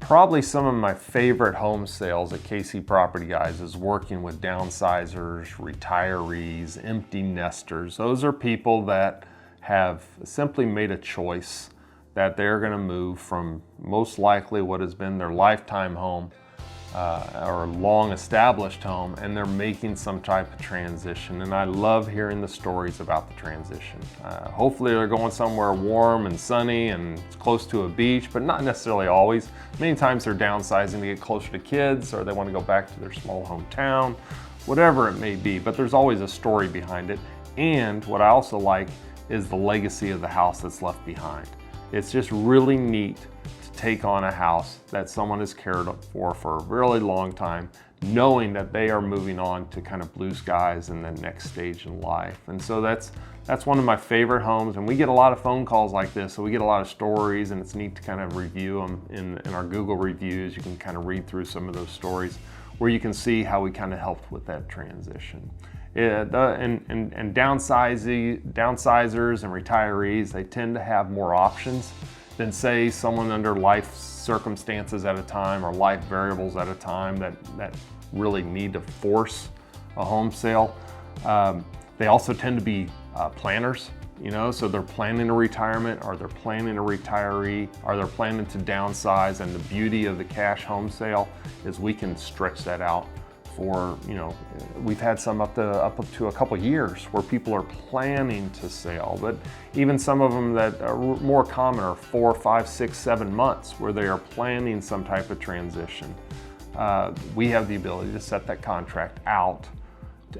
Probably some of my favorite home sales at KC Property Guys is working with downsizers, retirees, empty nesters. Those are people that have simply made a choice that they're going to move from most likely what has been their lifetime home or long established home, and they're making some type of transition. And I love hearing the stories about the transition. Hopefully they're going somewhere warm and sunny and close to a beach, but not necessarily always. Many times they're downsizing to get closer to kids, or they want to go back to their small hometown, whatever it may be, but there's always a story behind it. And what I also like is the legacy of the house that's left behind. It's just really neat to take on a house that someone has cared for a really long time, knowing that they are moving on to kind of blue skies and the next stage in life. And so that's one of my favorite homes, and we get a lot of phone calls like this, so we get a lot of stories, and it's neat to kind of review them in our Google reviews. You can kind of read through some of those stories where you can see how we kind of helped with that transition. And downsizers and retirees, they tend to have more options than, say, someone under life circumstances at a time or life variables at a time that really need to force a home sale. They also tend to be planners, so they're planning a retirement, or they're planning a retiree, or they're planning to downsize. And the beauty of the cash home sale is we can stretch that out for, we've had some up to a couple years where people are planning to sell, but even some of them that are more common are 4, 5, 6, 7 months where they are planning some type of transition. We have the ability to set that contract out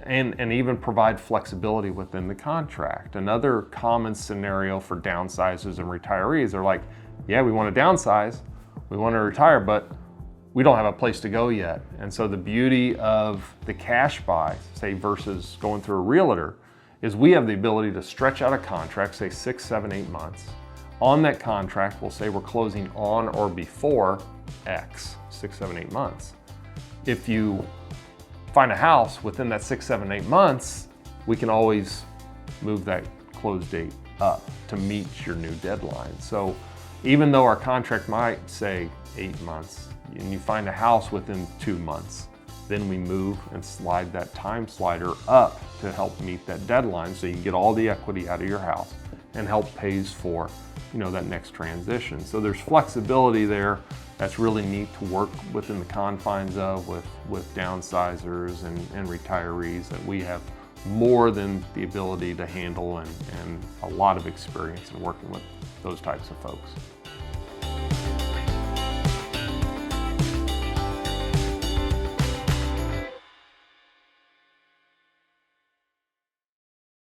and even provide flexibility within the contract. Another common scenario for downsizers and retirees are like, yeah, we want to downsize, we want to retire, but we don't have a place to go yet. And so the beauty of the cash buy, say, versus going through a realtor, is we have the ability to stretch out a contract, say 6, 7, 8 months. On that contract, we'll say we're closing on or before X, 6, 7, 8 months. If you find a house within that 6, 7, 8 months, we can always move that close date up to meet your new deadline. So even though our contract might say 8 months, and you find a house within 2 months, then we move and slide that time slider up to help meet that deadline, so you can get all the equity out of your house and help pays for that next transition. So there's flexibility there that's really neat to work within the confines of with downsizers and retirees that we have more than the ability to handle, and a lot of experience in working with those types of folks.